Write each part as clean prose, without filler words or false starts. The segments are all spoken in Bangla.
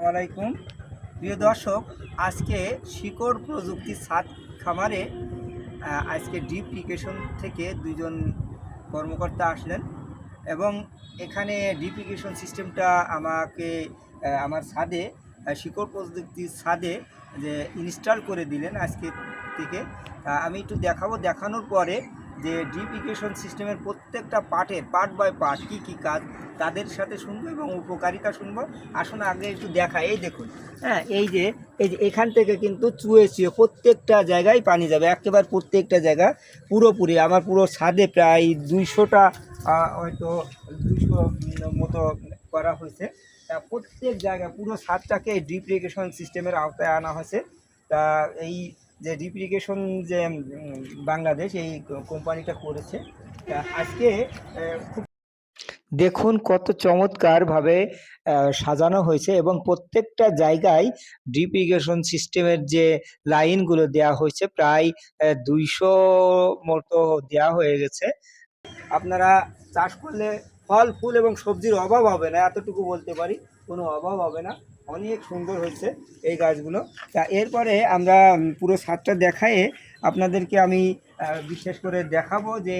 আলাইকুম প্রিয় দর্শক, আজকে শিকড় প্রযুক্তি ছাদ খামারে আজকে ড্রিপ ইরিগেশন থেকে দুজন কর্মকর্তা আসলেন এবং এখানে ড্রিপ ইরিগেশন সিস্টেমটা আমাকে আমার ছাদে শিকড় প্রযুক্তির ছাদে যে ইনস্টল করে দিলেন আজকে থেকে। আমি একটু দেখানোর পরে যে ড্রিপ ইরিগেশন সিস্টেমের প্রত্যেকটা পার্ট বাই পার্ট কী কী কাজ তাদের সাথে শুনবো এবং উপকারিতা শুনবো। আসুন আগে একটু দেখা, এই দেখুন, হ্যাঁ, এই যে এখান থেকে কিন্তু চুয়ে প্রত্যেকটা জায়গায় পানি যাবে, একেবারে প্রত্যেকটা জায়গা পুরোপুরি আমার পুরো ছাদে প্রায় 200টা হয়তো 200 মতো করা হয়েছে। তা প্রত্যেক জায়গায় পুরো ছাদটাকে ড্রিপ ইরিগেশন সিস্টেমের আওতায় আনা হয়েছে। তা এই যে ড্রিপ ইরিগেশন যে বাংলাদেশ এই কোম্পানিটা করেছে, তা আজকে খুব দেখুন কত চমৎকারভাবে সাজানো হয়েছে এবং প্রত্যেকটা জায়গায় ড্রিপ ইরিগেশন সিস্টেমের যে লাইনগুলো দেওয়া হয়েছে প্রায় 200 মতো দেওয়া হয়ে গেছে। আপনারা চাষ করলে ফল ফুল এবং সবজির অভাব হবে না, এতটুকু বলতে পারি, কোনো অভাব হবে না। অনেক সুন্দর হয়েছে এই গাছগুলো। তা এরপরে আমরা পুরো ছাদটা দেখায়ে আপনাদেরকে আমি বিশেষ করে দেখাবো যে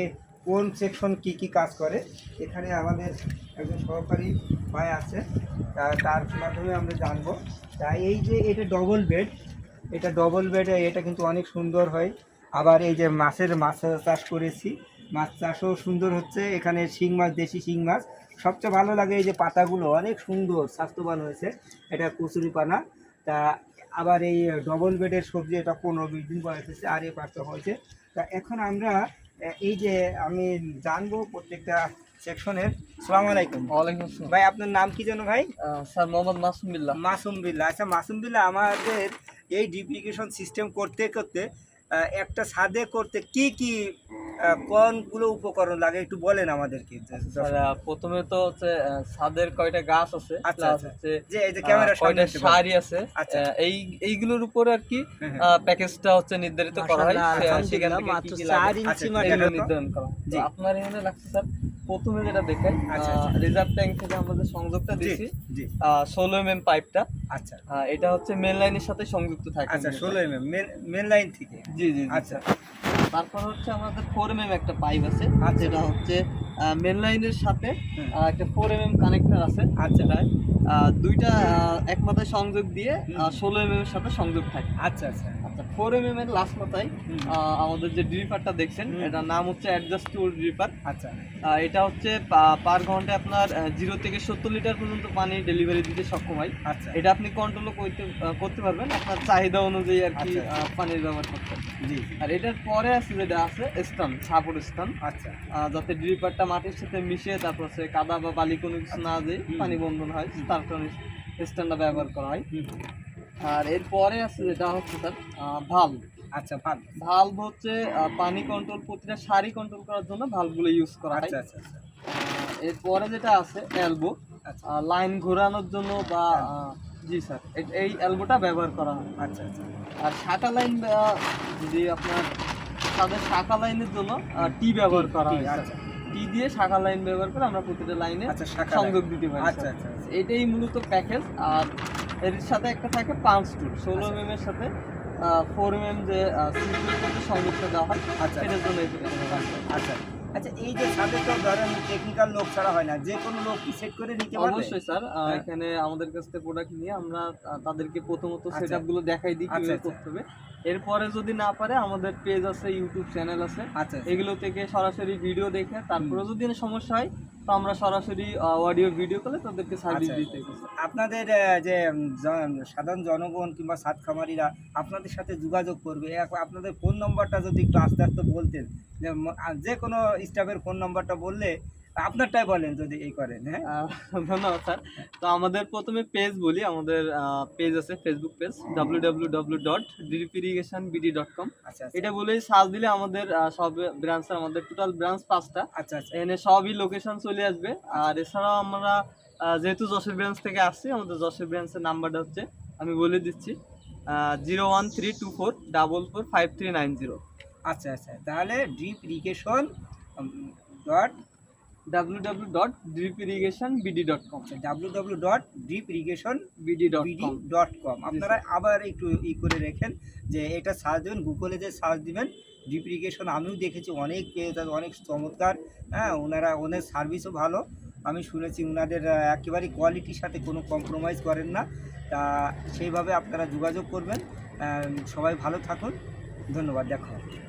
কোন সেকশন কি কি কাজ করে। এখানে আমাদের একজন সহকারী ভাই আছে, তার মাধ্যমে আমরা জানবো। তা এই যে এটা ডবল বেড, এটা কিন্তু অনেক সুন্দর হয়। আবার এই যে মাছ চাষ করেছি, মাছ চাষও সুন্দর হচ্ছে। এখানে শিং মাছ, দেশি শিং মাছ। সবচেয়ে ভালো লাগে এই যে পাতাগুলো অনেক সুন্দর স্বাস্থ্যবান হয়েছে, এটা কচুরি পানা। তা আবার এই ডবল বেডের সবজি এটা 15-20 দিন পর এসেছে, আর এই পাঁচটা হয়েছে। তা এখন আমরা এই যে আমি জানবো প্রত্যেকটা সেকশনের। সালাম আলাইকুম। ওয়ালাইকুম আসসালাম। ভাই আপনার নাম কি যেন ভাই? স্যার মোহাম্মদ মাসুম বিল্লাহ। মাসুম বিল্লাহ। আচ্ছা মাসুম বিল্লাহ, আমাদের এই ড্রিপ ইরিগেশন সিস্টেম করতে একটা ছাদে করতে কি কি কোনগুলো উপকরণ লাগে একটু বলেন আমাদেরকে। স্যার প্রথমে তো হচ্ছে ছাদের কয়টা গাছ আছে, আচ্ছা, প্লাস আচ্ছা। হচ্ছে যে এই যে ক্যামেরার সামনে কয়টা একটু বলেন। সারি আছে। আচ্ছা। এইগুলোর উপর আর কি প্যাকেজটা হচ্ছে নির্ধারিত করা হয়। সেখান থেকে কি কি লাগে এগুলো নির্ধারণ করা হয়। তো আপনার এখানে লাগছে স্যার, প্রথমে যেটা দেখাই, রিজার্ভ ট্যাঙ্ক থেকে আমাদের সংযোগটা দিয়েছি 16 mm পাইপটা। আচ্ছা, এটা হচ্ছে মেন লাইনের সাথে সংযুক্ত থাকে। আচ্ছা, 16 mm মেন লাইন থেকে। জি জি। আচ্ছা। তারপর হচ্ছে আমাদের 4 mm একটা পাইপ আছে, যেটা হচ্ছে মেন লাইনের সাথে একটা 4 mm কানেক্টর আছে। আচ্ছা, দুইটা এক মাথায় সংযোগ দিয়ে 16 mm এর সাথে সংযোগ থাকে। আচ্ছা, আচ্ছা, আচ্ছা, 4 mm এর লাস্ট মাথায় আমাদের যে ড্রিপারটা দেখছেন, এটার নাম হচ্ছে অ্যাডজাস্ট টু ড্রিপার। আচ্ছা। এটা হচ্ছে পার ঘন্টায় আপনার 0 থেকে 70 লিটার পর্যন্ত পানি ডেলিভারি দিতে সক্ষম হয়। আচ্ছা। এটা আপনি কন্ট্রোল করতে পারবেন আপনার চাহিদা অনুযায়ী আর কি পানির ব্যবহার করতে। জি। আর এটার পরে আছে যেটা আছে স্টান, সাপোর্ট স্টান। আচ্ছা। যাতে ড্রিপারটা মাটির সাথে মিশে তারপর হচ্ছে কাদা বা বালি কোনো কিছু না যায়, পানি বন্ধন হয়, তার কারণে স্টানটা ব্যবহার করা হয়। আর এরপরে আছে যেটা হচ্ছে স্যার ভাল্ব। আচ্ছা, ভাল্ব হচ্ছে পানি কন্ট্রোল, প্রতিটা সারি কন্ট্রোল করার জন্য ভাল্বগুলো ইউজ করা হয়। আচ্ছা, আচ্ছা। এরপরে যেটা আছে এলবো, লাইন ঘোরানোর জন্য বা জি স্যার, এই এলবোটা ব্যবহার করা হয়। আচ্ছা, আচ্ছা। আর শাখা লাইন, যদি আপনার তাদের শাখা লাইনের জন্য টি ব্যবহার করা হয়। আচ্ছা। টি দিয়ে শাখা লাইন ব্যবহার করে আমরা প্রতিটা লাইনে সংযোগ দিতে পারি। আচ্ছা, আচ্ছা। এটাই মূলত প্যাকেজ। আর এর সাথে একটা থাকে পাঞ্চ টুল, 16 mm এর সাথে 4 mm যে সংযোগটা দেওয়া হয়, এটার জন্য। আচ্ছা, আচ্ছা। এই যে ছাদে তো ধরেন টেকনিক্যাল লোক ছাড়া হয় না, যে কোনো লোক কি সেট করে নিতে পারবে? অবশ্যই স্যার, এখানে আমাদের কাছ থেকে প্রোডাক্ট নিয়ে আমরা তাদেরকে প্রথমত সেটআপ গুলো দেখাই দিই কিভাবে করতে হবে। এরপরে যদি না পারে, আমাদের পেজ আছে, ইউটিউব চ্যানেল আছে, এগুলো থেকে সরাসরি ভিডিও দেখে তারপরে যদি সমস্যা হয় তো আমরা সরাসরি অডিও ভিডিও কলে তাদেরকে সার্ভিস দিতে পারি। আপনাদের যে সাধারণ জনগণ কিংবা ছাদ খামারিরা আপনাদের সাথে যোগাযোগ করবে, আপনাদের ফোন নম্বরটা যদি একটু আস্তে আস্তে বলতেন, যে কোনো স্টাফের ফোন নম্বরটা বললে, আপনারটাই বলেন যদি এই করেন। হ্যাঁ, ধন্যবাদ স্যার। তো আমাদের প্রথমে পেজ বলি, আমাদের পেজ আছে, ফেসবুক পেজ www.dripirrigationbd.com। এটা বলেই সার্চ দিলে আমাদের সব ব্রাঞ্চ, আমাদের টোটাল ব্রাঞ্চ 5টা। আচ্ছা, আচ্ছা। এখানে সবই লোকেশন চলে আসবে। আর এছাড়াও আমরা যেহেতু যশোর ব্রাঞ্চ থেকে আসছি, আমাদের যশোর ব্রাঞ্চের নাম্বারটা হচ্ছে, আমি বলে দিচ্ছি, 01324445390। আচ্ছা, আচ্ছা। তাহলে drip irrigation dot www.dripirrigationbd.com www.dripirrigationbd.com আপনারা আবার একটু করে রেখেন যে এটা সার্চ দেবেন, গুগলে যে সার্চ দিবেন ড্রিপ ইরিগেশন। আমিও দেখেছি অনেক পেজ আছে, অনেক চমৎকার। হ্যাঁ, ওনার সার্ভিসও ভালো। আমি শুনেছি ওনাদের একেবারেই কোয়ালিটির সাথে কোনো কম্প্রোমাইজ করেন না। তা সেইভাবে আপনারা যোগাযোগ করবেন। সবাই ভালো থাকুন, ধন্যবাদ, দেখা হবে।